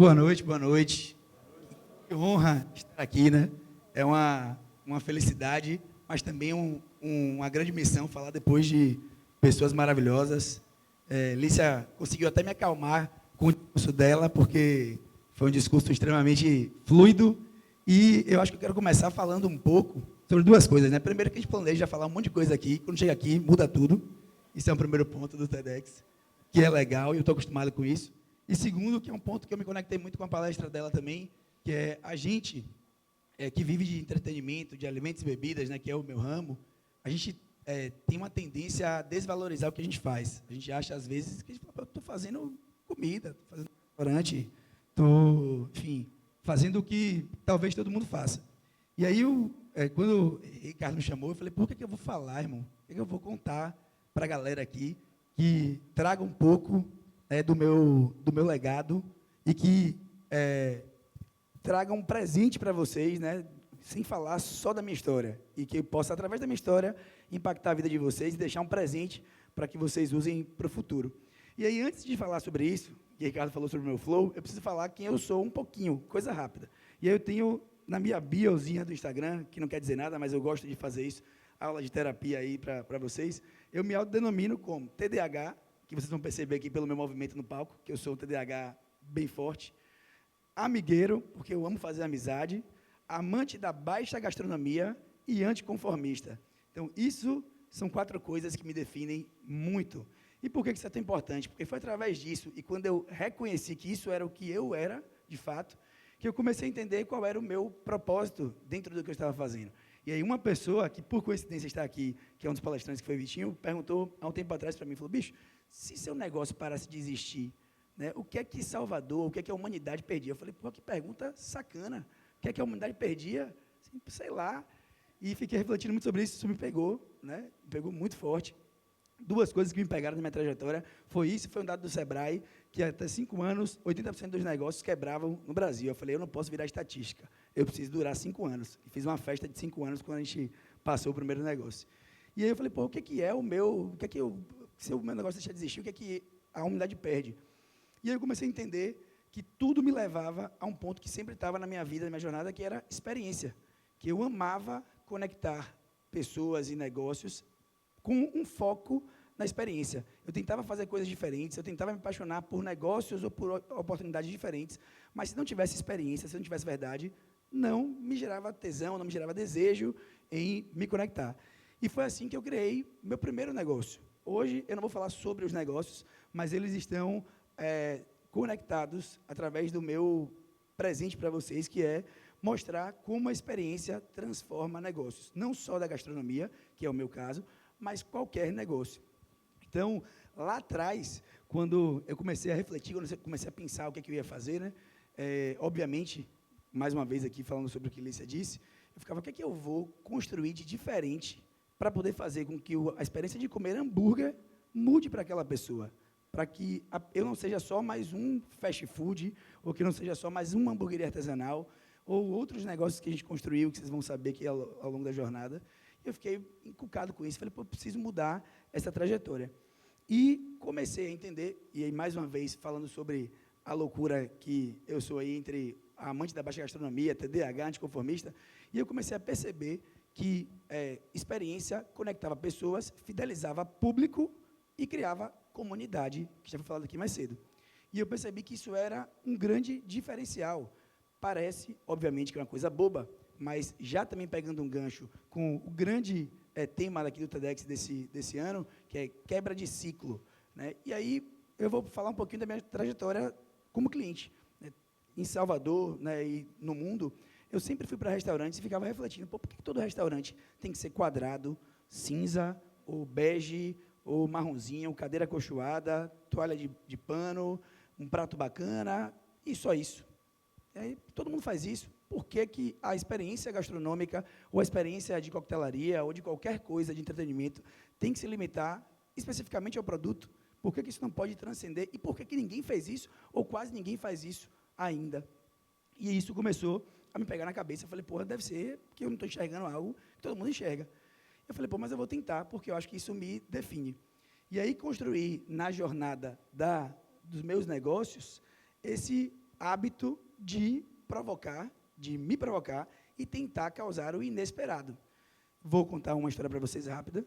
Boa noite, boa noite. Que honra estar aqui, né? É uma felicidade, mas também uma grande missão falar depois de pessoas maravilhosas. Lícia conseguiu até me acalmar com o discurso dela, porque foi um discurso extremamente fluido, e eu acho que eu quero começar falando um pouco sobre duas coisas, né? Primeiro, que a gente planeja falar um monte de coisa aqui, quando chega aqui, muda tudo. Isso é um primeiro ponto do TEDx, que é legal, e eu estou acostumado com isso. E segundo, que é um ponto que eu me conectei muito com a palestra dela também, que é a gente que vive de entretenimento, de alimentos e bebidas, né, que é o meu ramo, a gente tem uma tendência a desvalorizar o que a gente faz. A gente acha, às vezes, que eu estou fazendo comida, estou fazendo restaurante, estou, enfim, fazendo o que talvez todo mundo faça. E aí, quando o Ricardo me chamou, eu falei, por que eu vou falar, irmão? Por que eu vou contar para a galera aqui que traga um pouco do meu legado e que traga um presente para vocês, né, sem falar só da minha história, e que eu possa, através da minha história, impactar a vida de vocês e deixar um presente para que vocês usem para o futuro. E aí, antes de falar sobre isso, que o Ricardo falou sobre o meu flow, eu preciso falar quem eu sou um pouquinho, coisa rápida. E aí eu tenho, na minha biozinha do Instagram, que não quer dizer nada, mas eu gosto de fazer isso, aula de terapia aí para vocês, eu me autodenomino como TDAH, que vocês vão perceber aqui pelo meu movimento no palco, que eu sou um TDAH bem forte, amigueiro, porque eu amo fazer amizade, amante da baixa gastronomia e anticonformista. Então, isso são 4 coisas que me definem muito. E por que isso é tão importante? Porque foi através disso, e quando eu reconheci que isso era o que eu era, de fato, que eu comecei a entender qual era o meu propósito dentro do que eu estava fazendo. E aí uma pessoa, que por coincidência está aqui, que é um dos palestrantes, que foi o Vitinho, perguntou há um tempo atrás para mim, falou, bicho, se seu negócio parasse de existir, né, o que é que Salvador, o que é que a humanidade perdia? Eu falei, pô, que pergunta sacana. O que é que a humanidade perdia? Assim, sei lá. E fiquei refletindo muito sobre isso me pegou, né, me pegou muito forte. 2 coisas que me pegaram na minha trajetória, foi isso, foi um dado do Sebrae, que até 5 anos, 80% dos negócios quebravam no Brasil. Eu falei, eu não posso virar estatística, eu preciso durar 5 anos. E fiz uma festa de 5 anos quando a gente passou o primeiro negócio. E aí eu falei, pô, o que é o meu, o que é que eu, se o meu negócio deixar de existir, o que é que a humanidade perde? E aí eu comecei a entender que tudo me levava a um ponto que sempre estava na minha vida, na minha jornada, que era experiência, que eu amava conectar pessoas e negócios com um foco na experiência. Eu tentava fazer coisas diferentes, eu tentava me apaixonar por negócios ou por oportunidades diferentes, mas se não tivesse experiência, se não tivesse verdade, não me gerava tesão, não me gerava desejo em me conectar. E foi assim que eu criei meu primeiro negócio. Hoje, eu não vou falar sobre os negócios, mas eles estão conectados através do meu presente para vocês, que é mostrar como a experiência transforma negócios. Não só da gastronomia, que é o meu caso, mas qualquer negócio. Então, lá atrás, quando eu comecei a refletir, quando eu comecei a pensar o que eu ia fazer, né, obviamente, mais uma vez aqui falando sobre o que Lícia disse, eu ficava, o que eu vou construir de diferente para poder fazer com que a experiência de comer hambúrguer mude para aquela pessoa, para que eu não seja só mais um fast food, ou que não seja só mais uma hamburgueria artesanal, ou outros negócios que a gente construiu, que vocês vão saber que ao longo da jornada. Eu fiquei encucado com isso, falei, pô, eu preciso mudar essa trajetória. E comecei a entender, e aí, mais uma vez, falando sobre a loucura que eu sou aí entre a amante da baixa gastronomia, TDAH, anticonformista, e eu comecei a perceber que experiência conectava pessoas, fidelizava público e criava comunidade, que já foi falado aqui mais cedo. E eu percebi que isso era um grande diferencial. Parece, obviamente, que é uma coisa boba, mas já também pegando um gancho com o grande tema daqui do TEDx desse ano, que é quebra de ciclo, né? E aí eu vou falar um pouquinho da minha trajetória como cliente, né? Em Salvador, né, e no mundo, eu sempre fui para restaurantes e ficava refletindo, pô, por que todo restaurante tem que ser quadrado, cinza, ou bege, ou marronzinho, cadeira acolchoada, toalha de pano, um prato bacana, e só isso. E aí, todo mundo faz isso. Por que que a experiência gastronômica, ou a experiência de coquetelaria, ou de qualquer coisa de entretenimento, tem que se limitar especificamente ao produto? Por que que isso não pode transcender? E por que que ninguém fez isso, ou quase ninguém faz isso ainda? E isso começou a me pegar na cabeça. Eu falei, porra, deve ser que eu não estou enxergando algo que todo mundo enxerga. Eu falei, pô, mas eu vou tentar, porque eu acho que isso me define. E aí construí, na jornada dos meus negócios, hábito de provocar, de me provocar e tentar causar o inesperado. Vou contar uma história para vocês rápida.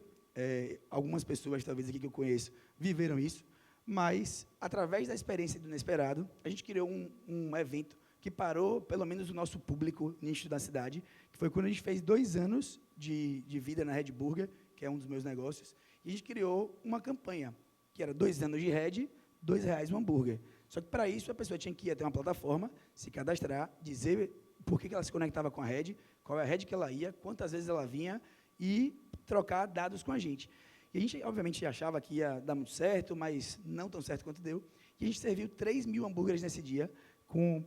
Algumas pessoas, talvez aqui que eu conheço, viveram isso, mas, através da experiência do inesperado, a gente criou um evento que parou, pelo menos, o nosso público nicho da cidade, que foi quando a gente fez 2 anos de vida na Red Burger, que é um dos meus negócios, e a gente criou uma campanha, que era 2 anos de Red, R$ 2 um hambúrguer. Só que, para isso, a pessoa tinha que ir até uma plataforma, se cadastrar, dizer por que ela se conectava com a Red, qual é a Red que ela ia, quantas vezes ela vinha, e trocar dados com a gente. E a gente, obviamente, achava que ia dar muito certo, mas não tão certo quanto deu. E a gente serviu 3.000 hambúrgueres nesse dia, com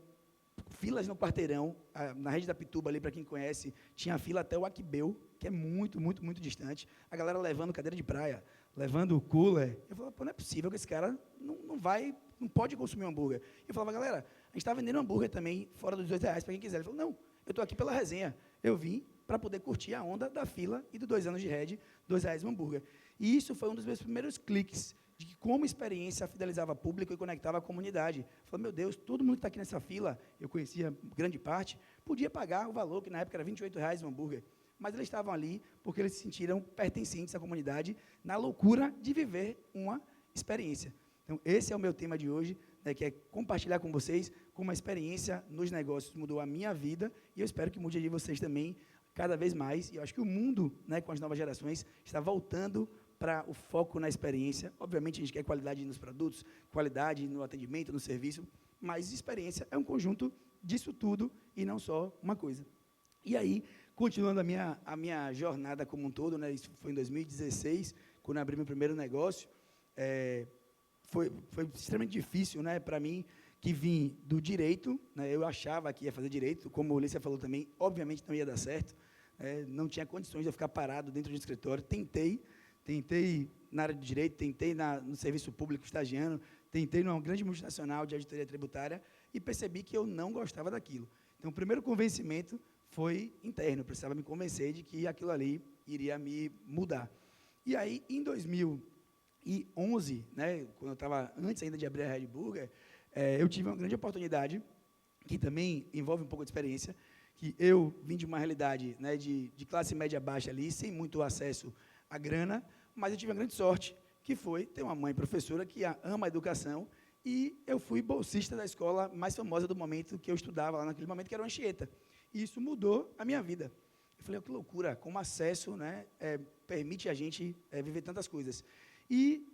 filas no quarteirão. Na rede da Pituba, ali, para quem conhece, tinha fila até o Aquibeu, que é muito, muito, muito distante. A galera levando cadeira de praia, levando o cooler. Eu falava, pô, não é possível que esse cara não pode consumir um hambúrguer. Eu falava, galera, a gente está vendendo hambúrguer também, fora dos R$ 2, para quem quiser. Ele falou, não, eu estou aqui pela resenha. Eu vim para poder curtir a onda da fila e dos 2 anos de Red, R$ 2 um hambúrguer. E isso foi um dos meus primeiros cliques, de que como experiência fidelizava público e conectava a comunidade. Falei, meu Deus, todo mundo que está aqui nessa fila, eu conhecia grande parte, podia pagar o valor, que na época era R$ 28 um hambúrguer, mas eles estavam ali porque eles se sentiram pertencentes à comunidade, na loucura de viver uma experiência. Então, esse é o meu tema de hoje, né, que é compartilhar com vocês como a experiência nos negócios mudou a minha vida, e eu espero que mude a de vocês também, cada vez mais, e eu acho que o mundo, né, com as novas gerações, está voltando para o foco na experiência. Obviamente, a gente quer qualidade nos produtos, qualidade no atendimento, no serviço, mas experiência é um conjunto disso tudo e não só uma coisa. E aí, continuando a minha jornada como um todo, né, isso foi em 2016, quando eu abri meu primeiro negócio, foi extremamente difícil, né, para mim, que vim do direito, né, eu achava que ia fazer direito, como a Olícia falou também, obviamente não ia dar certo, não tinha condições de eu ficar parado dentro de um escritório, tentei na área de direito, tentei no serviço público estagiando, tentei numa grande multinacional de auditoria tributária e percebi que eu não gostava daquilo. Então, o primeiro convencimento foi interno, eu precisava me convencer de que aquilo ali iria me mudar. E aí, em 2011, né, quando eu estava, antes ainda de abrir a Red Burger, eu tive uma grande oportunidade, que também envolve um pouco de experiência, que eu vim de uma realidade, né, de classe média baixa ali, sem muito acesso à grana, mas eu tive uma grande sorte, que foi ter uma mãe professora que ama a educação, e eu fui bolsista da escola mais famosa do momento que eu estudava lá naquele momento, que era o Anchieta. E isso mudou a minha vida. Eu falei, oh, que loucura, como acesso, né, permite a gente viver tantas coisas. E,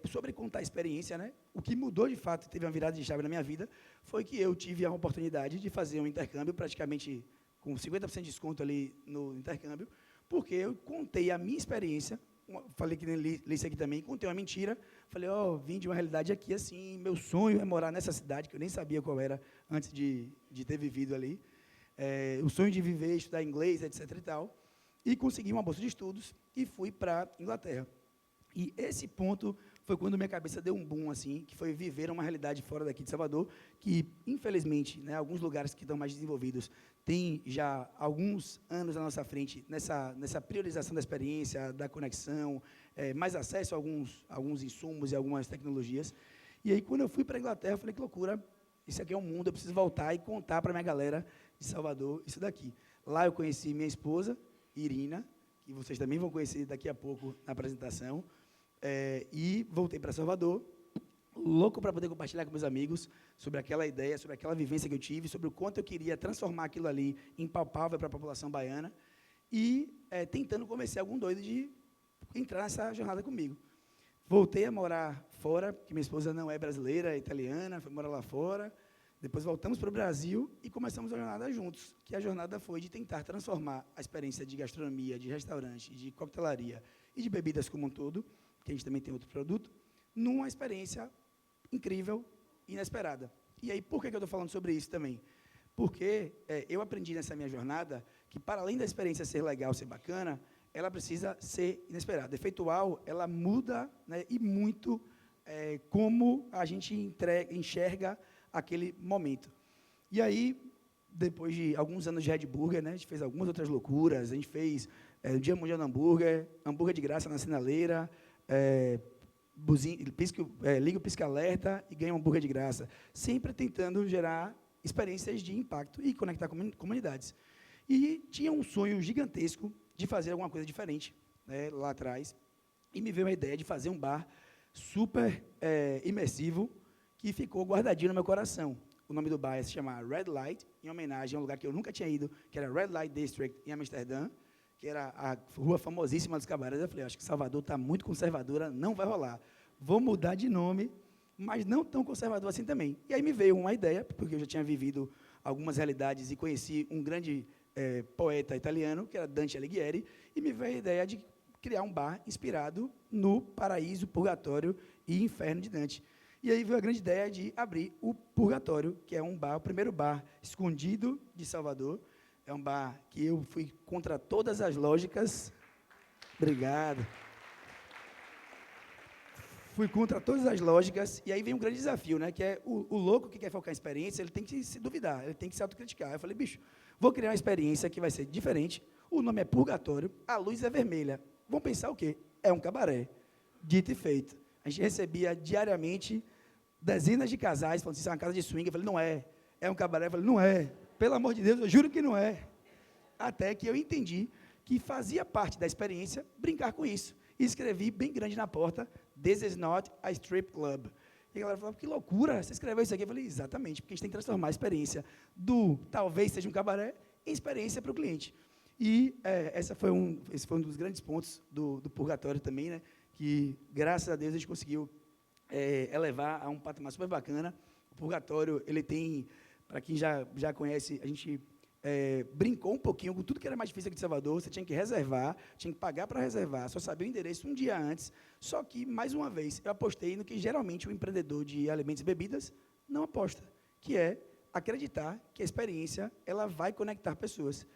sobre contar a experiência, né, o que mudou de fato, teve uma virada de chave na minha vida, foi que eu tive a oportunidade de fazer um intercâmbio, praticamente com 50% de desconto ali no intercâmbio, porque eu contei a minha experiência, falei que nem li isso aqui também, contei uma mentira, falei, ó, vim de uma realidade aqui assim, meu sonho é morar nessa cidade, que eu nem sabia qual era antes de ter vivido ali, o sonho de viver, estudar inglês, etc. e tal, e consegui uma bolsa de estudos e fui para a Inglaterra. E esse ponto foi quando minha cabeça deu um boom, assim, que foi viver uma realidade fora daqui de Salvador, que, infelizmente, né, alguns lugares que estão mais desenvolvidos têm já alguns anos à nossa frente nessa priorização da experiência, da conexão, mais acesso a alguns insumos e algumas tecnologias. E aí, quando eu fui para a Inglaterra, eu falei, que loucura, isso aqui é um mundo, eu preciso voltar e contar para a minha galera de Salvador isso daqui. Lá eu conheci minha esposa, Irina, que vocês também vão conhecer daqui a pouco na apresentação, e voltei para Salvador, louco para poder compartilhar com meus amigos sobre aquela ideia, sobre aquela vivência que eu tive, sobre o quanto eu queria transformar aquilo ali em palpável para a população baiana, e tentando convencer algum doido de entrar nessa jornada comigo. Voltei a morar fora, porque minha esposa não é brasileira, é italiana, foi morar lá fora. Depois voltamos para o Brasil e começamos a jornada juntos, que a jornada foi de tentar transformar a experiência de gastronomia, de restaurante, de coquetelaria e de bebidas como um todo, que a gente também tem outro produto, numa experiência incrível e inesperada. E aí, por que eu estou falando sobre isso também? Porque eu aprendi nessa minha jornada que, para além da experiência ser legal, ser bacana, ela precisa ser inesperada. Efeitual, ela muda, né, e muito como a gente enxerga aquele momento. E aí, depois de alguns anos de Red Burger, né, a gente fez algumas outras loucuras, a gente fez o Dia Mundial do Hambúrguer, hambúrguer de graça na sinaleira, liga o pisca-alerta e ganha um hambúrguer de graça. Sempre tentando gerar experiências de impacto e conectar comunidades. E tinha um sonho gigantesco de fazer alguma coisa diferente, né, lá atrás, e me veio a ideia de fazer um bar super imersivo, que ficou guardadinho no meu coração. O nome do bar se chama Red Light, em homenagem a um lugar que eu nunca tinha ido, que era Red Light District, em Amsterdã, que era a rua famosíssima dos cabarés. Eu falei, acho que Salvador está muito conservadora, não vai rolar. Vou mudar de nome, mas não tão conservador assim também. E aí me veio uma ideia, porque eu já tinha vivido algumas realidades e conheci um grande poeta italiano, que era Dante Alighieri, e me veio a ideia de criar um bar inspirado no Paraíso, Purgatório e Inferno de Dante. E aí veio a grande ideia de abrir o Purgatório, que é um bar, o primeiro bar escondido de Salvador. É um bar que eu fui contra todas as lógicas. Obrigado. Fui contra todas as lógicas, e aí vem um grande desafio, né? Que é o louco que quer focar em experiência, ele tem que se duvidar, ele tem que se autocriticar. Eu falei, bicho, vou criar uma experiência que vai ser diferente, o nome é Purgatório, a luz é vermelha. Vão pensar o quê? É um cabaré. Dito e feito. A gente recebia diariamente dezenas de casais falando assim, isso é uma casa de swing. Eu falei, não é. É um cabaré. Eu falei, não é. Pelo amor de Deus, eu juro que não é. Até que eu entendi que fazia parte da experiência brincar com isso. E escrevi bem grande na porta, This is not a strip club. E a galera falou, que loucura, você escreveu isso aqui? Eu falei, exatamente, porque a gente tem que transformar a experiência do talvez seja um cabaré em experiência para o cliente. E esse foi um dos grandes pontos do Purgatório também, né? Que, graças a Deus, a gente conseguiu elevar a um patamar super bacana. O Purgatório, ele tem, para quem já conhece, a gente brincou um pouquinho com tudo que era mais difícil aqui de Salvador. Você tinha que reservar, tinha que pagar para reservar, só sabia o endereço um dia antes. Só que, mais uma vez, eu apostei no que geralmente o empreendedor de alimentos e bebidas não aposta, que é acreditar que a experiência ela vai conectar pessoas.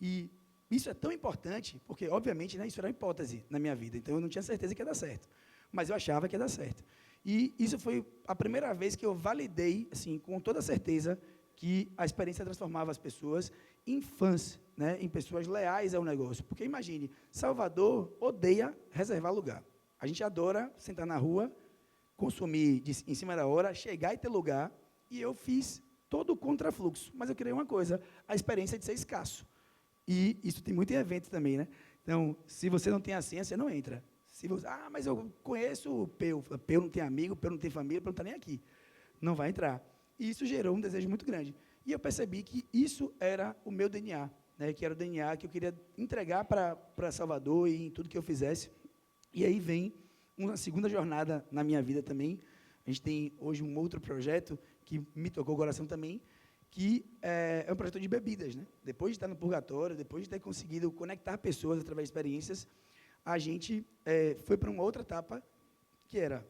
E isso é tão importante, porque, obviamente, né, isso era uma hipótese na minha vida, então eu não tinha certeza que ia dar certo, mas eu achava que ia dar certo. E isso foi a primeira vez que eu validei, assim, com toda certeza, que a experiência transformava as pessoas em fãs, né, em pessoas leais ao negócio. Porque, imagine, Salvador odeia reservar lugar. A gente adora sentar na rua, consumir em cima da hora, chegar e ter lugar, e eu fiz todo o contrafluxo, mas eu criei uma coisa, a experiência de ser escasso. E isso tem muito em evento também, né? Então, se você não tem a senha, você não entra. Se você, mas eu conheço o Peu. Peu não tem amigo, Peu não tem família, Peu não está nem aqui. Não vai entrar. E isso gerou um desejo muito grande. E eu percebi que isso era o meu DNA, né? Que era o DNA que eu queria entregar para Salvador e em tudo que eu fizesse. E aí vem uma segunda jornada na minha vida também. A gente tem hoje um outro projeto que me tocou o coração também, que é um projeto de bebidas, né? Depois de estar no Purgatório, depois de ter conseguido conectar pessoas através de experiências, a gente foi para uma outra etapa, que era,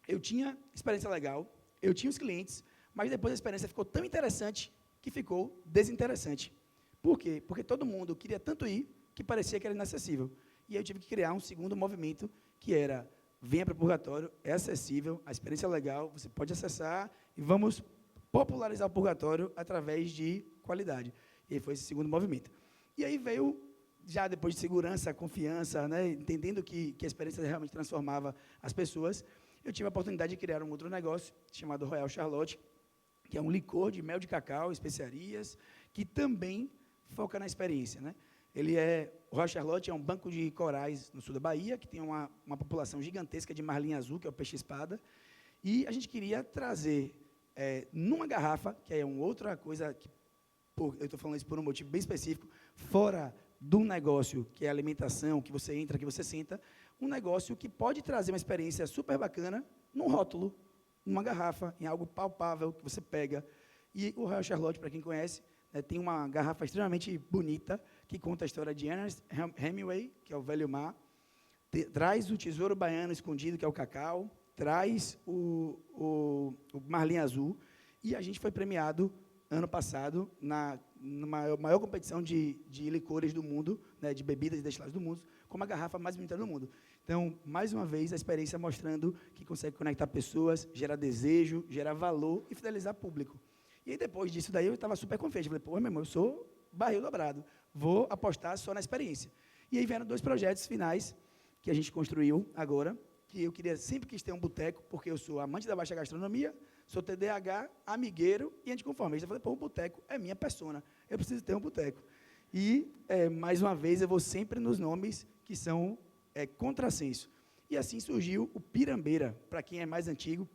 eu tinha experiência legal, eu tinha os clientes, mas depois a experiência ficou tão interessante que ficou desinteressante. Por quê? Porque todo mundo queria tanto ir que parecia que era inacessível. E aí eu tive que criar um segundo movimento, que era, venha para o Purgatório, é acessível, a experiência é legal, você pode acessar e vamos popularizar o Purgatório através de qualidade. E aí foi esse segundo movimento. E aí veio, já depois de segurança, confiança, né, entendendo que a experiência realmente transformava as pessoas, eu tive a oportunidade de criar um outro negócio, chamado Royal Charlotte, que é um licor de mel de cacau, especiarias, que também foca na experiência, né? O Royal Charlotte é um banco de corais no sul da Bahia, que tem uma população gigantesca de marlim azul, que é o peixe-espada, e a gente queria trazer numa garrafa, que é uma outra coisa, eu estou falando isso por um motivo bem específico, fora do negócio, que é a alimentação, que você entra, que você senta, um negócio que pode trazer uma experiência super bacana num rótulo, numa garrafa, em algo palpável, que você pega. E o Royal Charlotte, para quem conhece, tem uma garrafa extremamente bonita, que conta a história de Ernest Hemingway, que é o velho mar, traz o tesouro baiano escondido, que é o cacau, traz o marlim azul, e a gente foi premiado ano passado na maior competição de licores do mundo, né, de bebidas e destilados do mundo, como a garrafa mais bonita do mundo. Então, mais uma vez, a experiência mostrando que consegue conectar pessoas, gerar desejo, gerar valor e fidelizar público. E aí, depois disso daí, eu estava super confiante. Falei, meu irmão, eu sou barril dobrado, vou apostar só na experiência. E aí vieram 2 projetos finais que a gente construiu agora, que eu queria sempre quis ter um boteco, porque eu sou amante da baixa gastronomia, sou TDAH, amigueiro e anticonformista. Eu falei, pô, o boteco é minha persona, eu preciso ter um boteco. E, mais uma vez, eu vou sempre nos nomes que são contrassenso. E assim surgiu o Pirambeira. Para quem é mais antigo,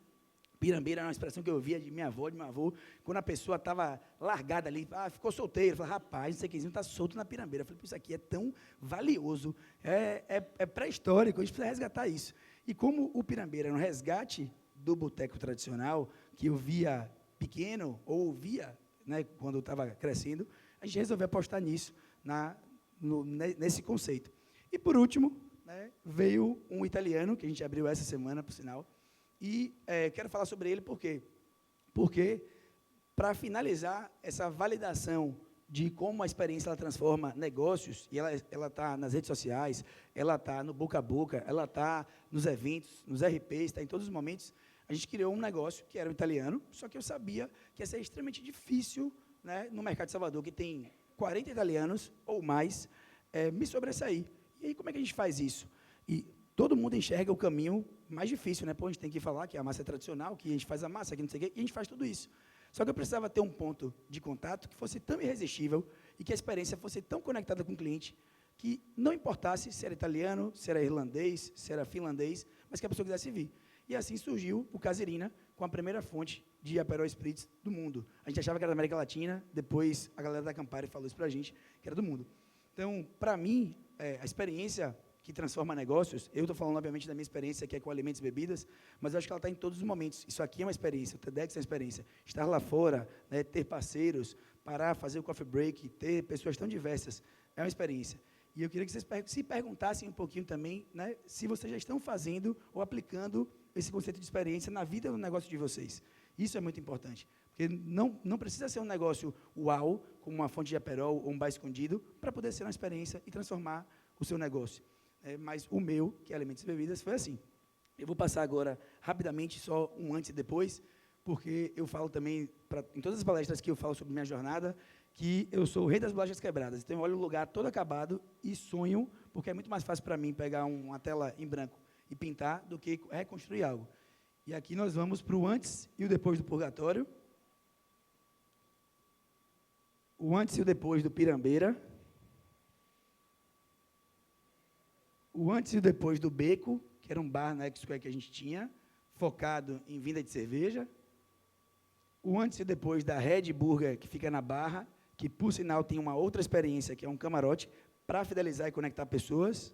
Pirambeira é uma expressão que eu ouvia de minha avó, de meu avô, quando a pessoa estava largada ali, ficou solteiro, falei, rapaz, esse aqui está solto na Pirambeira. Eu falei, isso aqui é tão valioso, é pré-histórico, a gente precisa resgatar isso. E como o Pirambeira era um resgate do boteco tradicional, que eu via pequeno, ou ouvia, né, quando eu estava crescendo, a gente resolveu apostar nisso, nesse conceito. E, por último, né, veio um italiano, que a gente abriu essa semana, por sinal, e quero falar sobre ele por quê? Porque, para finalizar essa validação de como a experiência ela transforma negócios, e ela está nas redes sociais, ela está no boca a boca, ela está nos eventos, nos RPs, está em todos os momentos, a gente criou um negócio que era um italiano, só que eu sabia que ia ser extremamente difícil, né, no mercado de Salvador, que tem 40 italianos ou mais, me sobressair. E aí, como é que a gente faz isso? E todo mundo enxerga o caminho mais difícil, né? Pô, a gente tem que falar que a massa é tradicional, que a gente faz a massa, que não sei o quê, e a gente faz tudo isso. Só que eu precisava ter um ponto de contato que fosse tão irresistível e que a experiência fosse tão conectada com o cliente que não importasse se era italiano, se era irlandês, se era finlandês, mas que a pessoa quisesse vir. E assim surgiu o Casirina, com a primeira fonte de Aperol Spritz do mundo. A gente achava que era da América Latina, depois a galera da Campari falou isso para a gente, que era do mundo. Então, para mim, a experiência que transforma negócios, eu estou falando, obviamente, da minha experiência, que é com alimentos e bebidas, mas eu acho que ela está em todos os momentos. Isso aqui é uma experiência, o TEDx é uma experiência. Estar lá fora, né, ter parceiros, parar, fazer o coffee break, ter pessoas tão diversas, é uma experiência. E eu queria que vocês se perguntassem um pouquinho também, né, se vocês já estão fazendo ou aplicando esse conceito de experiência na vida e no negócio de vocês. Isso é muito importante, porque não precisa ser um negócio uau, como uma fonte de Aperol ou um bar escondido, para poder ser uma experiência e transformar o seu negócio. Mas o meu, que é alimentos e bebidas, foi assim. Eu vou passar agora, rapidamente, só um antes e depois, porque eu falo também, em todas as palestras que eu falo sobre minha jornada, que eu sou o rei das bolachas quebradas. Então, eu olho o lugar todo acabado e sonho, porque é muito mais fácil para mim pegar uma tela em branco e pintar do que reconstruir algo. E aqui nós vamos para o antes e o depois do purgatório. O antes e o depois do Pirambeira. O antes e o depois do Beco, que era um bar na X-Square que a gente tinha, focado em vinda de cerveja. O antes e o depois da Red Burger, que fica na Barra, que, por sinal, tem uma outra experiência, que é um camarote, para fidelizar e conectar pessoas.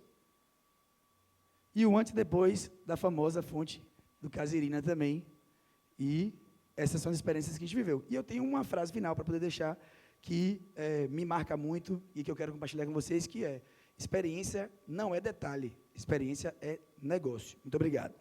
E o antes e depois da famosa fonte do Casirina também. E essas são as experiências que a gente viveu. E eu tenho uma frase final para poder deixar, que me marca muito e que eu quero compartilhar com vocês, que é: experiência não é detalhe, experiência é negócio. Muito obrigado.